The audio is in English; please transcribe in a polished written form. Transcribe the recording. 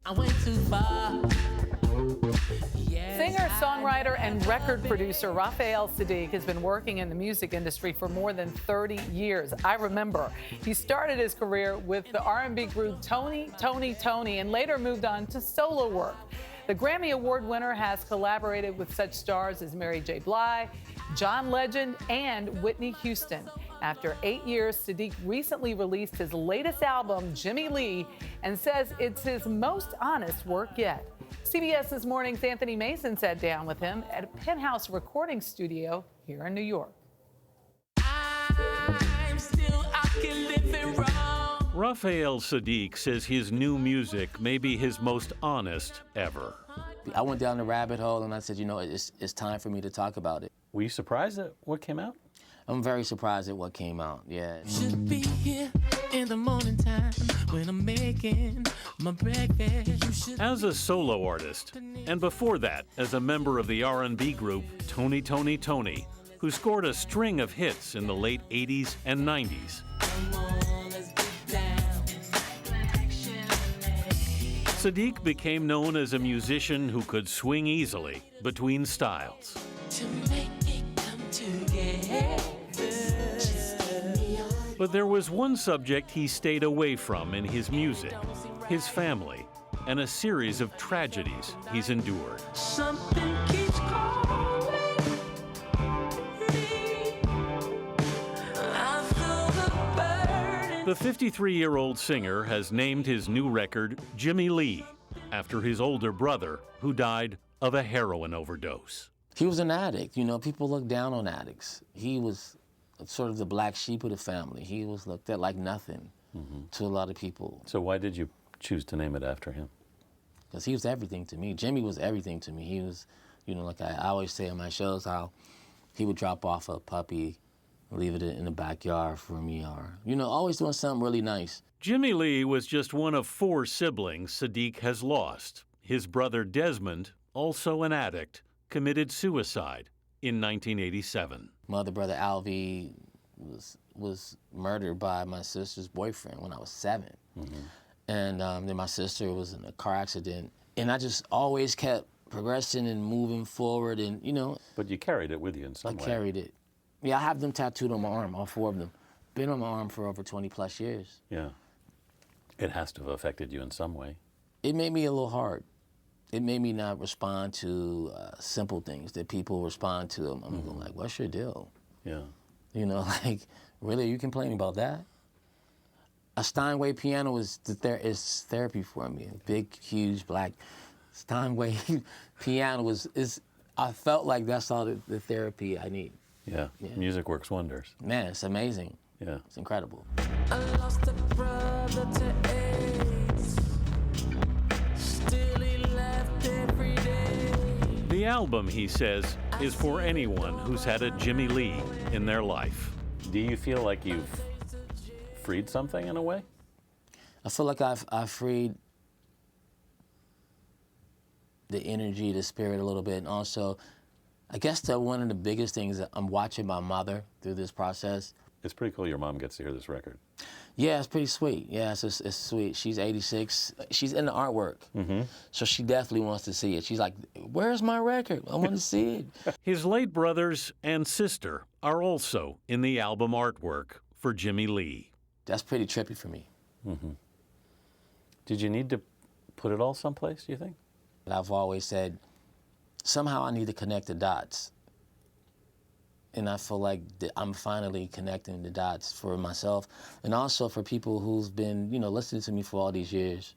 I went too far. Singer, songwriter, and record producer Raphael Saadiq has been working in the music industry for more than 30 years. I remember he started his career with the R&B group Toni, Toni, and later moved on to solo work. The Grammy Award winner has collaborated with such stars as Mary J. Blige, John Legend, and Whitney Houston. After 8 years, Saadiq recently released his latest album, Jimmy Lee, and says it's his most honest work yet. CBS This Morning's Anthony Mason sat down with him at a Penthouse recording studio here in New York. Raphael Saadiq says his new music may be his most honest ever. I went down the rabbit hole and I said, you know, it's time for me to talk about it. Were you surprised at what came out? I'm very surprised at what came out, yeah. Should be here in the morning time when I'm making my breakfast. As a solo artist, and before that as a member of the R&B group Toni, who scored a string of hits in the late 80s and 90s. Saadiq became known as a musician who could swing easily between styles. To make it come together. But there was one subject he stayed away from in his music, his family, and a series of tragedies he's endured. Something keeps calling me. I feel the burden. The 53-year-old singer has named his new record Jimmy Lee, after his older brother, who died of a heroin overdose. He was an addict, you know, people look down on addicts. He was sort of the black sheep of the family. He was looked at like nothing to a lot of people. So why did you choose to name it after him? Because he was everything to me. Jimmy was everything to me. He was, you know, like I always say in my shows, how he would drop off a puppy, leave it in the backyard for me, or, you know, always doing something really nice. Jimmy Lee was just one of 4 siblings Saadiq has lost. His brother Desmond, also an addict, committed suicide in 1987. My other brother, Alvy, was murdered by my sister's boyfriend when I was 7. And then my sister was in a car accident. And I just always kept progressing and moving forward and, you know. But you carried it with you in some way. I carried it. Yeah, I have them tattooed on my arm, all 4 of them. Been on my arm for over 20 plus years. Yeah. It has to have affected you in some way. It made me a little hard. It made me not respond to simple things that people respond to. I'm going like, what's your deal? Yeah. You know, like, really, are you complaining about that? A Steinway piano is therapy for me. A big, huge, black Steinway piano I felt like that's all the therapy I need. Yeah. Music works wonders. Man, it's amazing. Yeah. It's incredible. I lost a brother to AIDS. Still he left every day. The album, he says, is for anyone who's had a Jimmy Lee in their life. Do you feel like you've freed something in a way? I feel like I've freed the energy, the spirit a little bit, and also, I guess that one of the biggest things that I'm watching my mother through this process. It's pretty cool your mom gets to hear this record. Yeah, it's pretty sweet. Yeah, it's sweet. She's 86. She's in the artwork, so she definitely wants to see it. She's like, where's my record? I want to see it. His late brothers and sister are also in the album artwork for Jimmy Lee. That's pretty trippy for me. Did you need to put it all someplace, do you think? I've always said, somehow I need to connect the dots. And I feel like I'm finally connecting the dots for myself and also for people who've been, you know, listening to me for all these years.